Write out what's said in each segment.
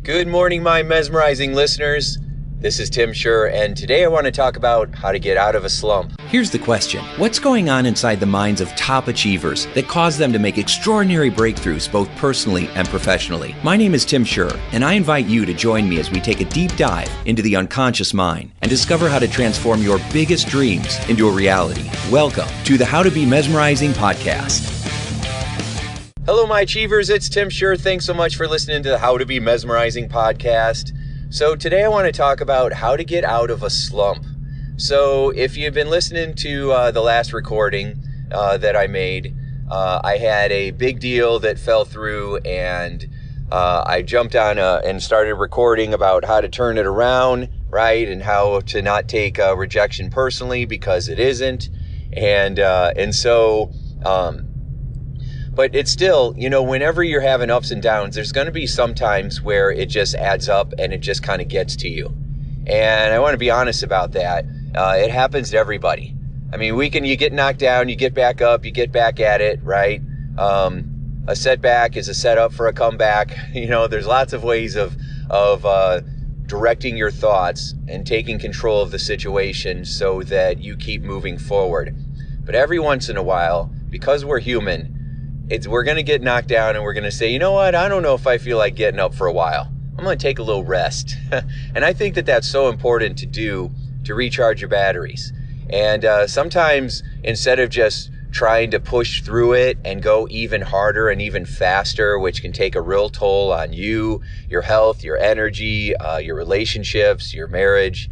Good morning, my mesmerizing listeners. This is Tim Shurr, and today I want to talk about how to get out of a slump. Here's the question. What's going on inside the minds of top achievers that cause them to make extraordinary breakthroughs both personally and professionally? My name is Tim Shurr, and I invite you to join me as we take a deep dive into the unconscious mind and discover how to transform your biggest dreams into a reality. Welcome to the How to Be Mesmerizing podcast. Hello, my achievers. It's Tim Shurr. Thanks so much for listening to the How to Be Mesmerizing podcast. So today I want to talk about how to get out of a slump. So if you've been listening to the last recording that I made, I had a big deal that fell through, and I jumped on and started recording about how to turn it around, right? And how to not take rejection personally, because it isn't. But it's still, whenever you're having ups and downs, there's going to be some times where it just adds up and it just kind of gets to you. And I want to be honest about that. It happens to everybody. I mean, you get knocked down, you get back up, you get back at it, right? A setback is a setup for a comeback. There's lots of ways of directing your thoughts and taking control of the situation so that you keep moving forward. But every once in a while, because we're human, we're going to get knocked down and we're going to say, you know what, I don't know if I feel like getting up for a while. I'm going to take a little rest. And I think that that's so important to do to recharge your batteries. And sometimes instead of just trying to push through it and go even harder and even faster, which can take a real toll on you, your health, your energy, your relationships, your marriage,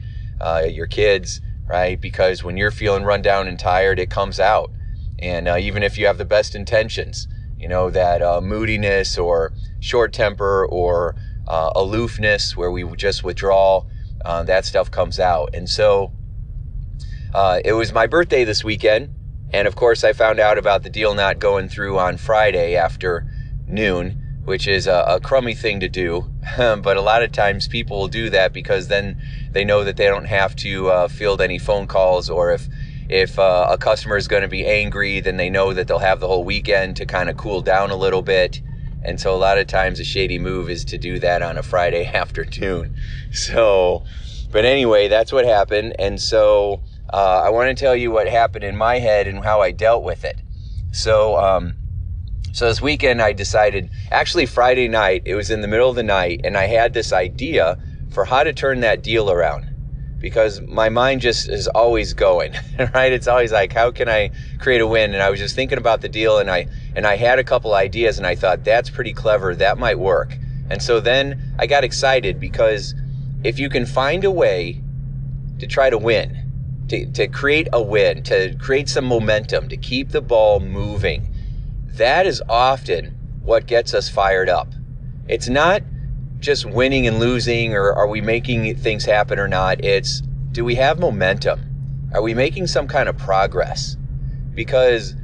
your kids, right? Because when you're feeling run down and tired, it comes out. And even if you have the best intentions, that moodiness or short temper or aloofness where we just withdraw, that stuff comes out. And so it was my birthday this weekend. And of course, I found out about the deal not going through on Friday after noon, which is a crummy thing to do. But a lot of times people will do that because then they know that they don't have to field any phone calls, or if a customer is going to be angry, then they know that they'll have the whole weekend to kind of cool down a little bit. And so a lot of times a shady move is to do that on a Friday afternoon. But anyway, that's what happened. And so I want to tell you what happened in my head and how I dealt with it. So this weekend I decided, actually Friday night, it was in the middle of the night, and I had this idea for how to turn that deal around. Because my mind just is always going, right? It's always like, how can I create a win? And I was just thinking about the deal, and I had a couple ideas, and I thought, that's pretty clever. That might work. And so then I got excited, because if you can find a way to try to win, to create a win, to create some momentum, to keep the ball moving, that is often what gets us fired up. It's not just winning and losing, or are we making things happen or not. It's, do we have momentum? Are we making some kind of progress? Because,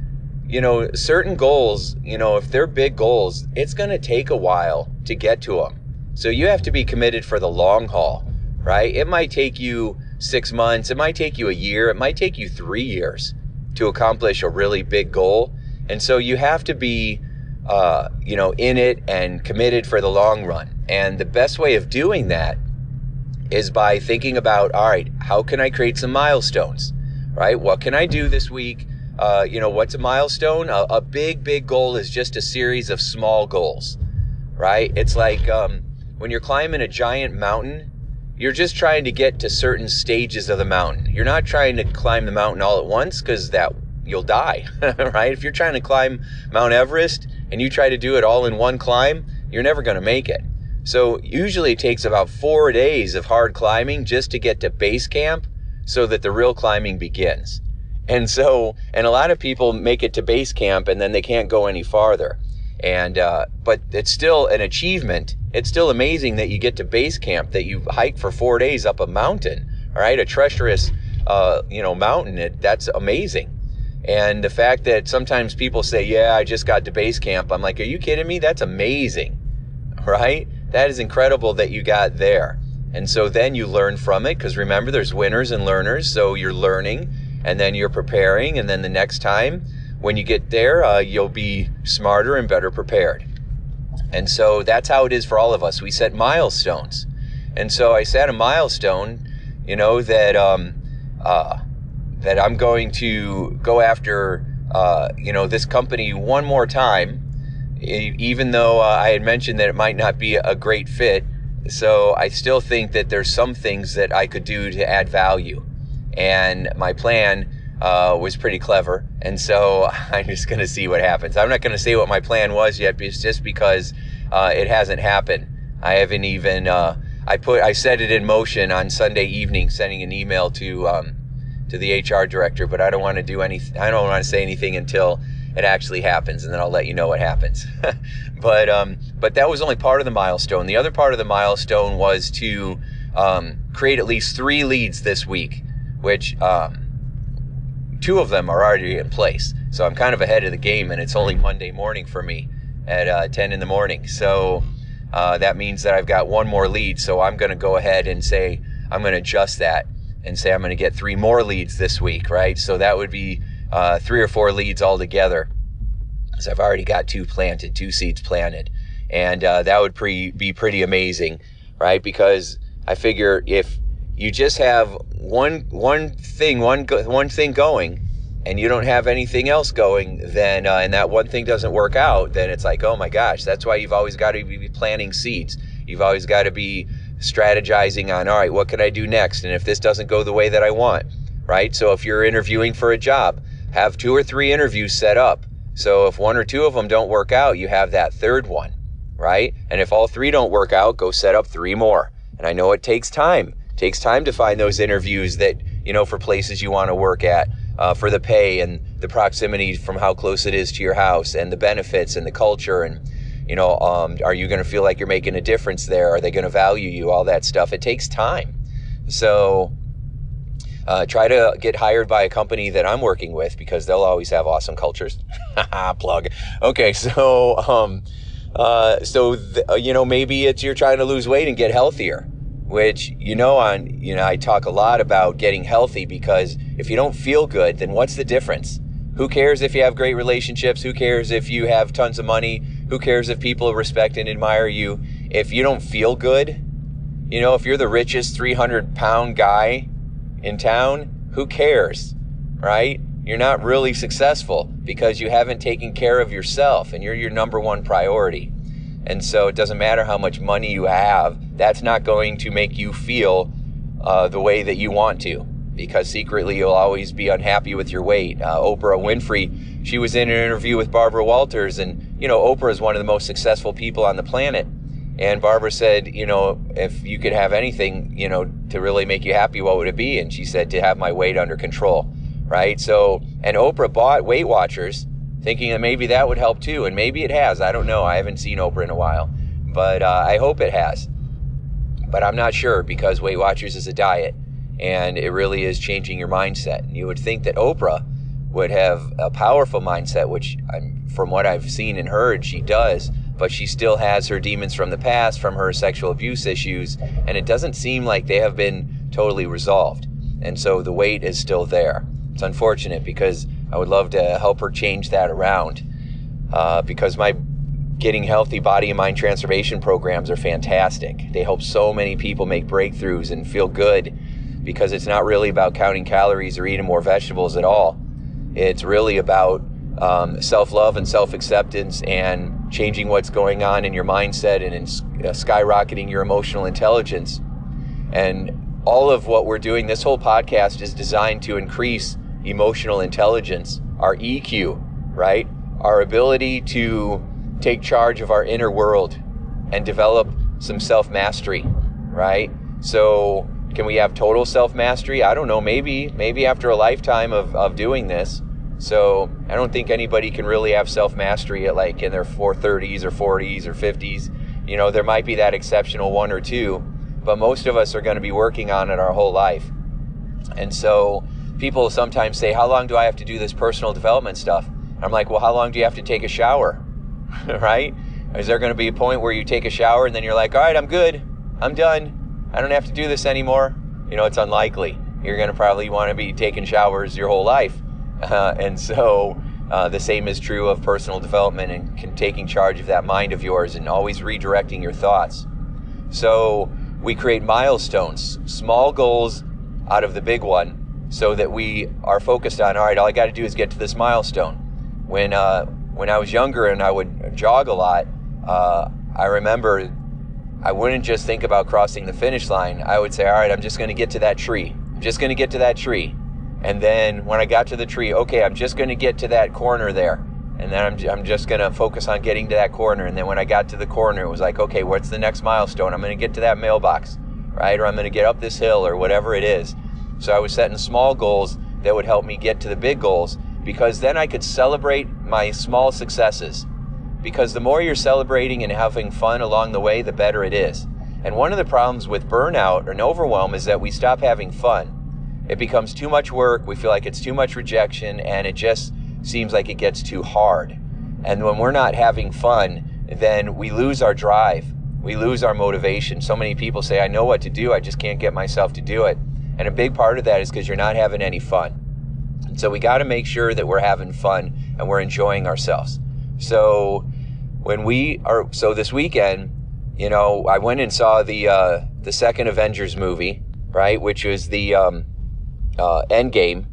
certain goals, if they're big goals, it's going to take a while to get to them. So you have to be committed for the long haul, right? It might take you 6 months. It might take you a year. It might take you 3 years to accomplish a really big goal. And so you have to be in it and committed for the long run. And the best way of doing that is by thinking about, all right, how can I create some milestones, right? What can I do this week? What's a milestone? A big goal is just a series of small goals, right? It's like when you're climbing a giant mountain, you're just trying to get to certain stages of the mountain. You're not trying to climb the mountain all at once, because you'll die, right? If you're trying to climb Mount Everest and you try to do it all in one climb, you're never going to make it. So usually it takes about 4 days of hard climbing just to get to base camp so that the real climbing begins. And a lot of people make it to base camp and then they can't go any farther. But it's still an achievement. It's still amazing that you get to base camp, that you hike for 4 days up a mountain, all right? A treacherous, mountain. That's amazing. And the fact that sometimes people say, yeah, I just got to base camp. I'm like, are you kidding me? That's amazing, right? That is incredible that you got there. And so then you learn from it, because remember, there's winners and learners. So you're learning, and then you're preparing. And then the next time when you get there, you'll be smarter and better prepared. And so that's how it is for all of us. We set milestones. And so I set a milestone, that that I'm going to go after, this company one more time, even though I had mentioned that it might not be a great fit. So I still think that there's some things that I could do to add value. And my plan was pretty clever. And so I'm just going to see what happens. I'm not going to say what my plan was yet, just because it hasn't happened. I haven't even, I set it in motion on Sunday evening, sending an email to the HR director, but I don't want to do anything. I don't want to say anything until it actually happens, and then I'll let you know what happens. But that was only part of the milestone. The other part of the milestone was to create at least 3 leads this week, which 2 of them are already in place. So I'm kind of ahead of the game, and it's only Monday morning for me at 10 in the morning. So that means that I've got 1 more lead. So I'm going to go ahead and say I'm going to adjust that and say I'm going to get 3 more leads this week, right? So that would be 3 or 4 leads altogether. So I've already got 2 seeds planted. And that would be pretty amazing, right? Because I figure if you just have one thing going, and you don't have anything else going, then and that one thing doesn't work out, then it's like, oh my gosh, that's why you've always got to be planting seeds. You've always got to be strategizing on, all right, what can I do next? And if this doesn't go the way that I want, right? So if you're interviewing for a job, have 2 or 3 interviews set up. So if 1 or 2 of them don't work out, you have that 3rd one, right? And if all 3 don't work out, go set up 3 more. And I know it takes time. It takes time to find those interviews that, for places you want to work at, for the pay and the proximity from how close it is to your house, and the benefits and the culture, and are you going to feel like you're making a difference there? Are they going to value you? All that stuff. It takes time. So try to get hired by a company that I'm working with, because they'll always have awesome cultures. Plug. Okay, so maybe it's you're trying to lose weight and get healthier, which I talk a lot about getting healthy, because if you don't feel good, then what's the difference? Who cares if you have great relationships? Who cares if you have tons of money? Who cares if people respect and admire you? If you don't feel good, if you're the richest 300-pound guy in town, who cares, right? You're not really successful because you haven't taken care of yourself, and you're your number 1 priority. And so it doesn't matter how much money you have. That's not going to make you feel the way that you want to, because secretly you'll always be unhappy with your weight. Oprah Winfrey, she was in an interview with Barbara Walters, and Oprah is one of the most successful people on the planet. And Barbara said, if you could have anything, to really make you happy, what would it be? And she said, to have my weight under control, right? So, and Oprah bought Weight Watchers, thinking that maybe that would help too. And maybe it has. I don't know. I haven't seen Oprah in a while, but I hope it has. But I'm not sure, because Weight Watchers is a diet, and it really is changing your mindset. And you would think that Oprah would have a powerful mindset, which from what I've seen and heard, she does, but she still has her demons from the past, from her sexual abuse issues, and it doesn't seem like they have been totally resolved. And so the weight is still there. It's unfortunate, because I would love to help her change that around, because my Getting Healthy body and mind transformation programs are fantastic. They help so many people make breakthroughs and feel good, because it's not really about counting calories or eating more vegetables at all. It's really about self-love and self-acceptance, and changing what's going on in your mindset, and in skyrocketing your emotional intelligence. And all of what we're doing, this whole podcast is designed to increase emotional intelligence, our EQ, right? Our ability to take charge of our inner world and develop some self-mastery, right? So can we have total self-mastery? I don't know, maybe after a lifetime of doing this. So I don't think anybody can really have self-mastery at like in their 30s or 40s or 50s. There might be that exceptional 1 or 2, but most of us are going to be working on it our whole life. And so people sometimes say, how long do I have to do this personal development stuff? I'm like, well, how long do you have to take a shower? Right? Is there going to be a point where you take a shower and then you're like, all right, I'm good. I'm done. I don't have to do this anymore. It's unlikely. You're going to probably want to be taking showers your whole life. And so The same is true of personal development and taking charge of that mind of yours and always redirecting your thoughts. So we create milestones, small goals out of the big one, so that we are focused on, all right, all I got to do is get to this milestone. When I was younger and I would jog a lot, I remember I wouldn't just think about crossing the finish line. I would say, all right, I'm just going to get to that tree. I'm just going to get to that tree. And then when I got to the tree, okay, I'm just going to get to that corner there. And then I'm just going to focus on getting to that corner. And then when I got to the corner, it was like, okay, what's the next milestone? I'm going to get to that mailbox, right? Or I'm going to get up this hill or whatever it is. So I was setting small goals that would help me get to the big goals, because then I could celebrate my small successes. Because the more you're celebrating and having fun along the way, the better it is. And one of the problems with burnout and overwhelm is that we stop having fun. It becomes too much work, we feel like it's too much rejection, and it just seems like it gets too hard. And when we're not having fun, then we lose our drive. We lose our motivation. So many people say, I know what to do, I just can't get myself to do it. And a big part of that is because you're not having any fun. And so we got to make sure that we're having fun and we're enjoying ourselves. So this weekend, I went and saw the second Avengers movie, right, which was the Endgame.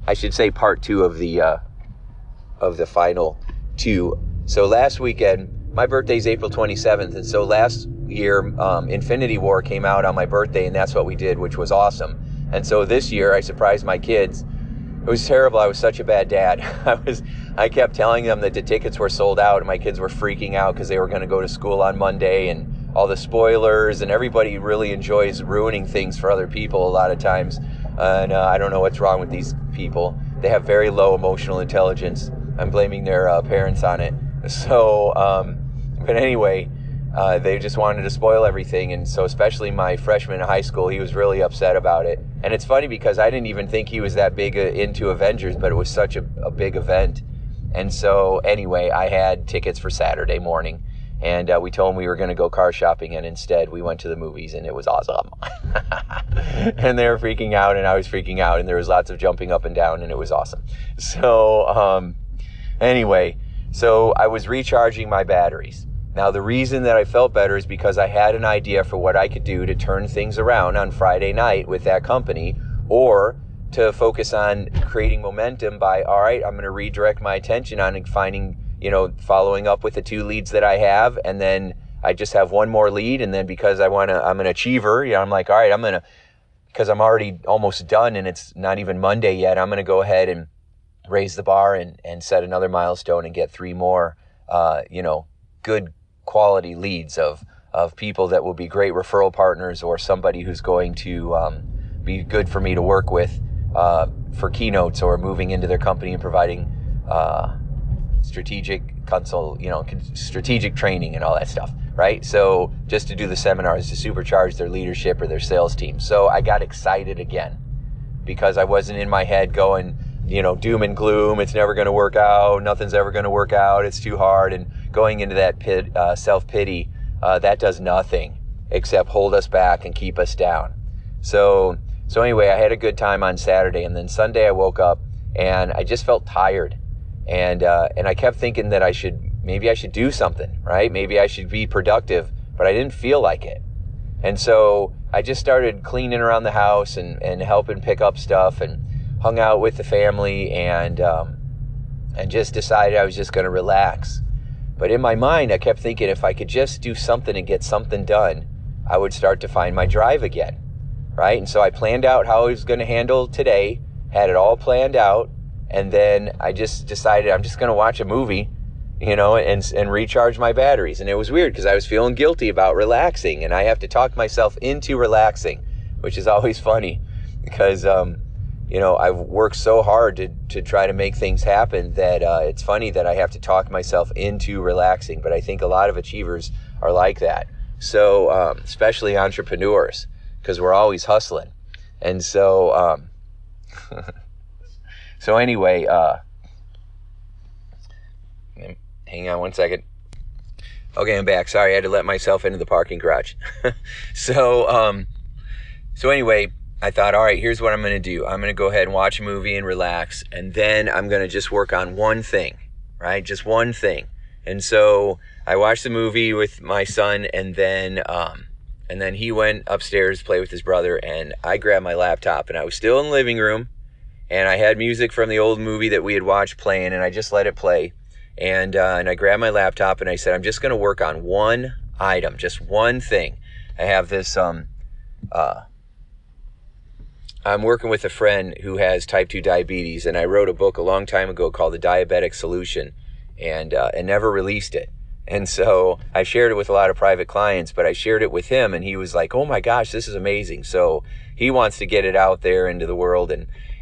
I should say part 2 of the final 2. So last weekend, my birthday's April 27th, and so last year Infinity War came out on my birthday, and that's what we did, which was awesome. And so this year I surprised my kids. It was terrible. I was such a bad dad. I kept telling them that the tickets were sold out, and my kids were freaking out because they were going to go to school on Monday, and all the spoilers, and everybody really enjoys ruining things for other people a lot of times. And I don't know what's wrong with these people. They have very low emotional intelligence. I'm blaming their parents on it. So, but anyway, they just wanted to spoil everything. And so especially my freshman in high school, he was really upset about it. And it's funny because I didn't even think he was that big into Avengers, but it was such a big event. And so anyway, I had tickets for Saturday morning. And we told him we were going to go car shopping, and instead we went to the movies, and it was awesome. And they were freaking out, and I was freaking out, and there was lots of jumping up and down, and it was awesome. So anyway, so I was recharging my batteries. Now, the reason that I felt better is because I had an idea for what I could do to turn things around on Friday night with that company, or to focus on creating momentum by, all right, I'm going to redirect my attention on finding, following up with the 2 leads that I have, and then I just have one more lead, and then because I'm an achiever, I'm like, all right, because I'm already almost done and it's not even Monday yet, I'm going to go ahead and raise the bar and set another milestone and get 3 more, good quality leads of people that will be great referral partners, or somebody who's going to be good for me to work with for keynotes, or moving into their company and providing strategic strategic training and all that stuff, right? So just to do the seminars to supercharge their leadership or their sales team. So I got excited again because I wasn't in my head going, doom and gloom. It's never going to work out. Nothing's ever going to work out. It's too hard. And going into that self-pity, that does nothing except hold us back and keep us down. So anyway, I had a good time on Saturday, and then Sunday I woke up and I just felt tired. And I kept thinking that maybe I should do something, right? Maybe I should be productive, but I didn't feel like it. And so I just started cleaning around the house and helping pick up stuff, and hung out with the family, and just decided I was just going to relax. But in my mind, I kept thinking if I could just do something and get something done, I would start to find my drive again, right? And so I planned out how I was going to handle today, had it all planned out. And then I just decided I'm just going to watch a movie, and recharge my batteries. And it was weird because I was feeling guilty about relaxing, and I have to talk myself into relaxing, which is always funny because, I've worked so hard to try to make things happen that it's funny that I have to talk myself into relaxing. But I think a lot of achievers are like that. So especially entrepreneurs, because we're always hustling. And so so anyway, hang on one second. Okay, I'm back. Sorry, I had to let myself into the parking garage. So anyway, I thought, all right, here's what I'm going to do. I'm going to go ahead and watch a movie and relax, and then I'm going to just work on one thing, right? Just one thing. And so I watched the movie with my son, and then he went upstairs to play with his brother, and I grabbed my laptop, and I was still in the living room, and I had music from the old movie that we had watched playing, and I just let it play. And I grabbed my laptop, and I said, I'm just going to work on one item, just one thing. I have this, I'm working with a friend who has type 2 diabetes, and I wrote a book a long time ago called The Diabetic Solution, and never released it. And so I shared it with a lot of private clients, but I shared it with him, and he was like, oh my gosh, this is amazing. So he wants to get it out there into the world.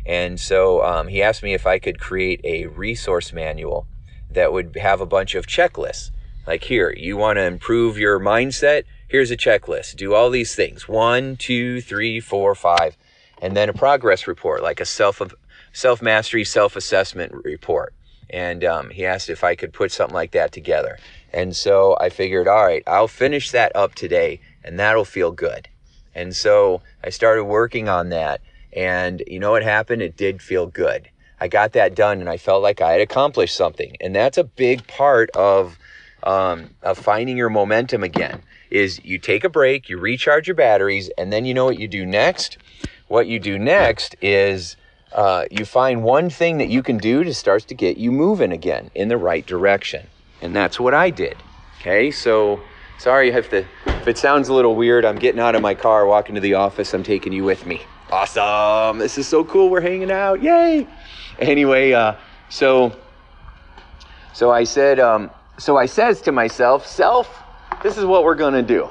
And so he asked me if I could create a resource manual that would have a bunch of checklists. Like, here, you want to improve your mindset? Here's a checklist. Do all these things. 1, 2, 3, 4, 5. And then a progress report, like a self-mastery, self-assessment report. And he asked if I could put something like that together. And so I figured, all right, I'll finish that up today, and that'll feel good. And so I started working on that. And you know what happened? It did feel good. I got that done, and I felt like I had accomplished something. And that's a big part of finding your momentum again, is you take a break, you recharge your batteries, and then you know what you do next? What you do next is you find one thing that you can do to start to get you moving again in the right direction. And that's what I did. Okay, so sorry if it sounds a little weird. I'm getting out of my car, walking to the office. I'm taking you with me. Awesome. This is so cool. We're hanging out. Yay. Anyway, so I says to myself, self, this is what we're going to do.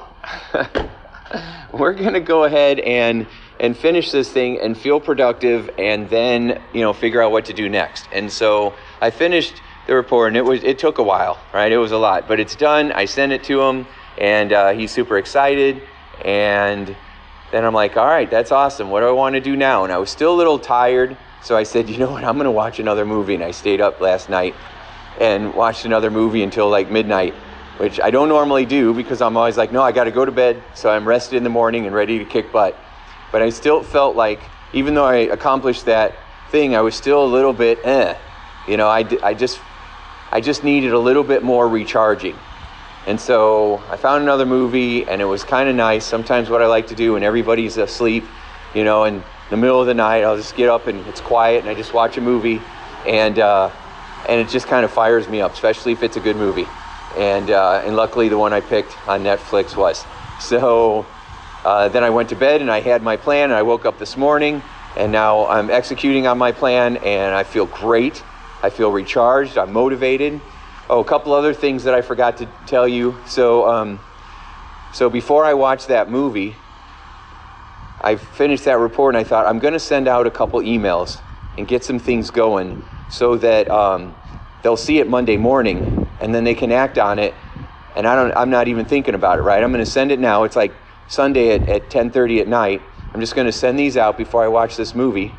We're going to go ahead and finish this thing and feel productive, and then, figure out what to do next. And so I finished the report, and it took a while, right? It was a lot, but it's done. I sent it to him, and he's super excited. And then I'm like, all right, that's awesome. What do I want to do now? And I was still a little tired. So I said, you know what? I'm going to watch another movie. And I stayed up last night and watched another movie until like midnight, which I don't normally do because I'm always like, no, I got to go to bed. So I'm rested in the morning and ready to kick butt. But I still felt like, even though I accomplished that thing, I was still a little bit, I just needed a little bit more recharging. And so I found another movie, and it was kind of nice. Sometimes what I like to do when everybody's asleep, in the middle of the night, I'll just get up and it's quiet, and I just watch a movie, and it just kind of fires me up, especially if it's a good movie. And luckily the one I picked on Netflix was. So then I went to bed, and I had my plan, and I woke up this morning, and now I'm executing on my plan, and I feel great. I feel recharged. I'm motivated. Oh, a couple other things that I forgot to tell you. So before I watched that movie, I finished that report, and I thought, I'm going to send out a couple emails and get some things going so that they'll see it Monday morning, and then they can act on it. And I'm not even thinking about it, right? I'm going to send it now. It's like Sunday at 10:30 at night. I'm just going to send these out before I watch this movie.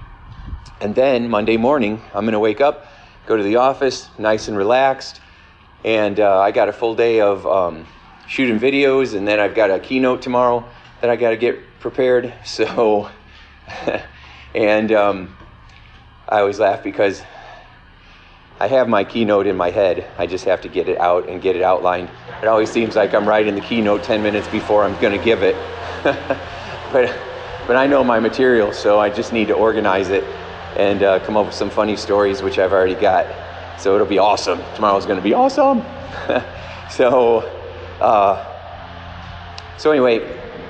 And then Monday morning, I'm going to wake up, go to the office, nice and relaxed. And I got a full day of shooting videos, and then I've got a keynote tomorrow that I got to get prepared. So, and I always laugh because I have my keynote in my head. I just have to get it out and get it outlined. It always seems like I'm writing the keynote 10 minutes before I'm going to give it. But I know my material, so I just need to organize it and come up with some funny stories, which I've already got. So it'll be awesome. Tomorrow's going to be awesome. So anyway,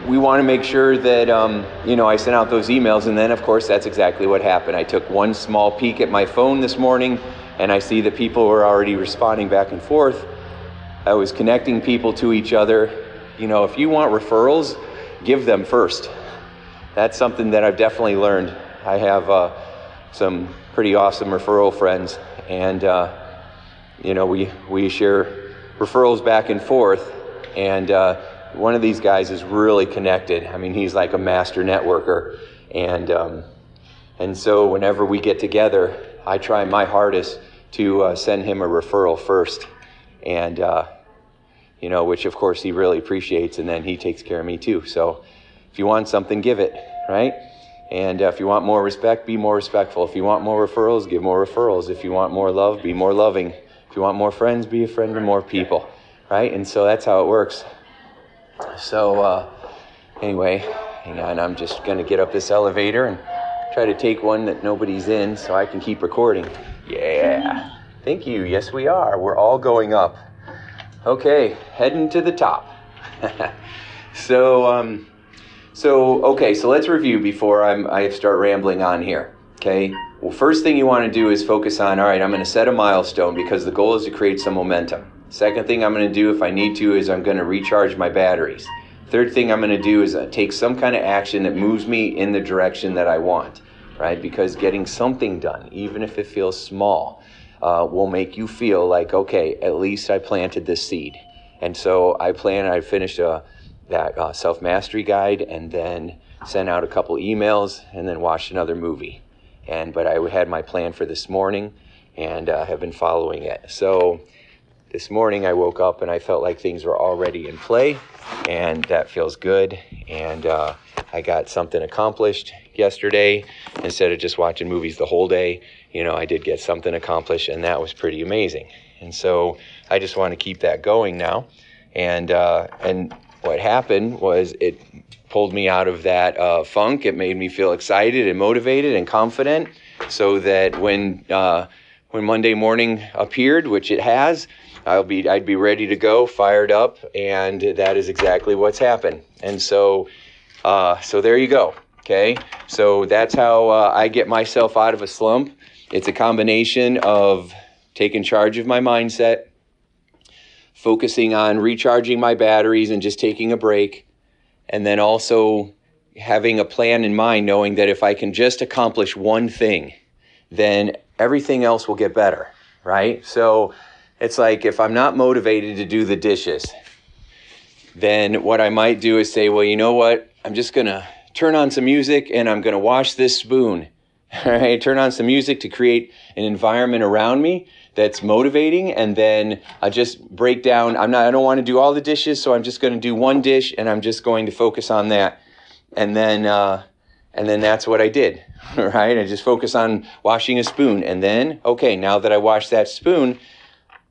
we want to make sure that, I sent out those emails. And then, of course, that's exactly what happened. I took one small peek at my phone this morning, and I see that people were already responding back and forth. I was connecting people to each other. If you want referrals, give them first. That's something that I've definitely learned. I have some pretty awesome referral friends, and we share referrals back and forth. And one of these guys is really connected. I mean, he's like a master networker, and so whenever we get together, I try my hardest to send him a referral first, and which of course he really appreciates, and then he takes care of me too. So if you want something, give it, right? And if you want more respect, be more respectful. If you want more referrals, give more referrals. If you want more love, be more loving. If you want more friends, be a friend to more people, right? And so that's how it works. So anyway, hang on, I'm just going to get up this elevator and try to take one that nobody's in so I can keep recording. Yeah, thank you. Yes, we are. We're all going up. Okay, heading to the top. So let's review before I start rambling on here, okay? Well, first thing you want to do is focus on, all right, I'm going to set a milestone because the goal is to create some momentum. Second thing I'm going to do if I need to is I'm going to recharge my batteries. Third thing I'm going to do is take some kind of action that moves me in the direction that I want, right? Because getting something done, even if it feels small, will make you feel like, okay, at least I planted this seed. And so I finished that self-mastery guide and then sent out a couple emails and then watched another movie. But I had my plan for this morning and have been following it. So this morning I woke up and I felt like things were already in play, and that feels good. And I got something accomplished yesterday. Instead of just watching movies the whole day, I did get something accomplished, and that was pretty amazing. And so I just want to keep that going now. And what happened was it pulled me out of that funk. It made me feel excited and motivated and confident, so that when Monday morning appeared, which it has, I'd be ready to go, fired up, and that is exactly what's happened. And so there you go. Okay, so that's how I get myself out of a slump. It's a combination of taking charge of my mindset, focusing on recharging my batteries and just taking a break, and then also having a plan in mind, knowing that if I can just accomplish one thing, then everything else will get better, right? So it's like if I'm not motivated to do the dishes, then what I might do is say, well, you know what? I'm just going to turn on some music and I'm going to wash this spoon. All right, turn on some music to create an environment around me that's motivating, and then I just break down. I don't want to do all the dishes, so I'm just going to do one dish, and I'm just going to focus on that. And then that's what I did, right? I just focus on washing a spoon, and then, okay, now that I washed that spoon,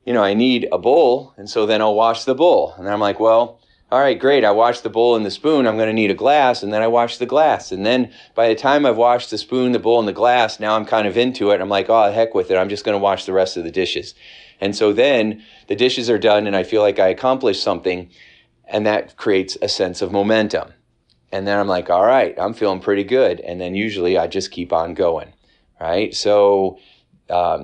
I need a bowl, and so then I'll wash the bowl. And then I'm like, well, all right, great. I washed the bowl and the spoon. I'm going to need a glass, and then I wash the glass. And then by the time I've washed the spoon, the bowl, and the glass, now I'm kind of into it. I'm like, oh, heck with it. I'm just going to wash the rest of the dishes. And so then the dishes are done, and I feel like I accomplished something, and that creates a sense of momentum. And then I'm like, all right, I'm feeling pretty good. And then usually I just keep on going, right? So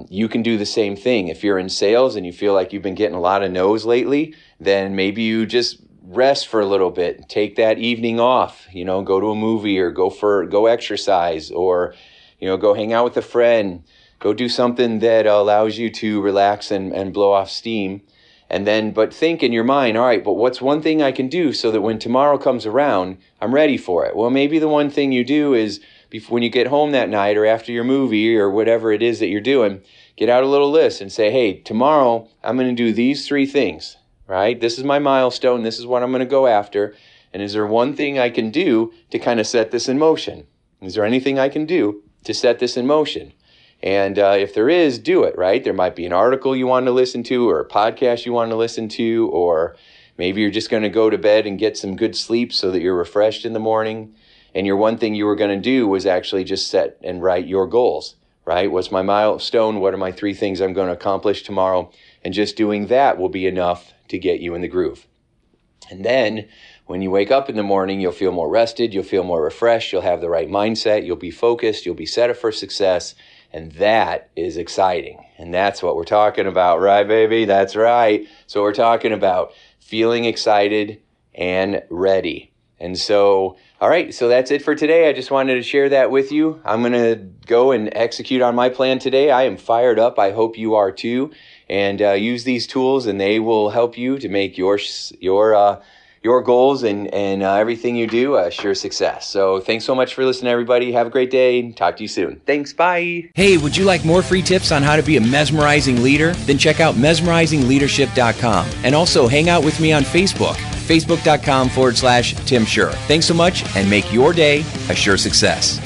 you can do the same thing. If you're in sales and you feel like you've been getting a lot of no's lately, then maybe you just rest for a little bit, take that evening off, go to a movie or go exercise, or, go hang out with a friend, go do something that allows you to relax and blow off steam. And then, but think in your mind, all right, but what's one thing I can do so that when tomorrow comes around, I'm ready for it? Well, maybe the one thing you do is when you get home that night or after your movie or whatever it is that you're doing, get out a little list and say, hey, tomorrow I'm going to do these 3 things. Right? This is my milestone. This is what I'm going to go after. And is there one thing I can do to kind of set this in motion? Is there anything I can do to set this in motion? And if there is, do it, right? There might be an article you want to listen to or a podcast you want to listen to, or maybe you're just going to go to bed and get some good sleep so that you're refreshed in the morning. And your one thing you were going to do was actually just set and write your goals, right? What's my milestone? What are my 3 things I'm going to accomplish tomorrow? And just doing that will be enough to get you in the groove. And then when you wake up in the morning, you'll feel more rested, you'll feel more refreshed, you'll have the right mindset, you'll be focused, you'll be set up for success, and that is exciting. And that's what we're talking about, right, baby? That's right. So we're talking about feeling excited and ready. And so, all right, so that's it for today. I just wanted to share that with you. I'm going to go and execute on my plan today. I am fired up. I hope you are too. And use these tools, and they will help you to make your goals and everything you do a sure success. So thanks so much for listening, everybody. Have a great day. Talk to you soon. Thanks. Bye. Hey, would you like more free tips on how to be a mesmerizing leader? Then check out mesmerizingleadership.com, and also hang out with me on Facebook, facebook.com/Tim Shurr. Thanks so much, and make your day a sure success.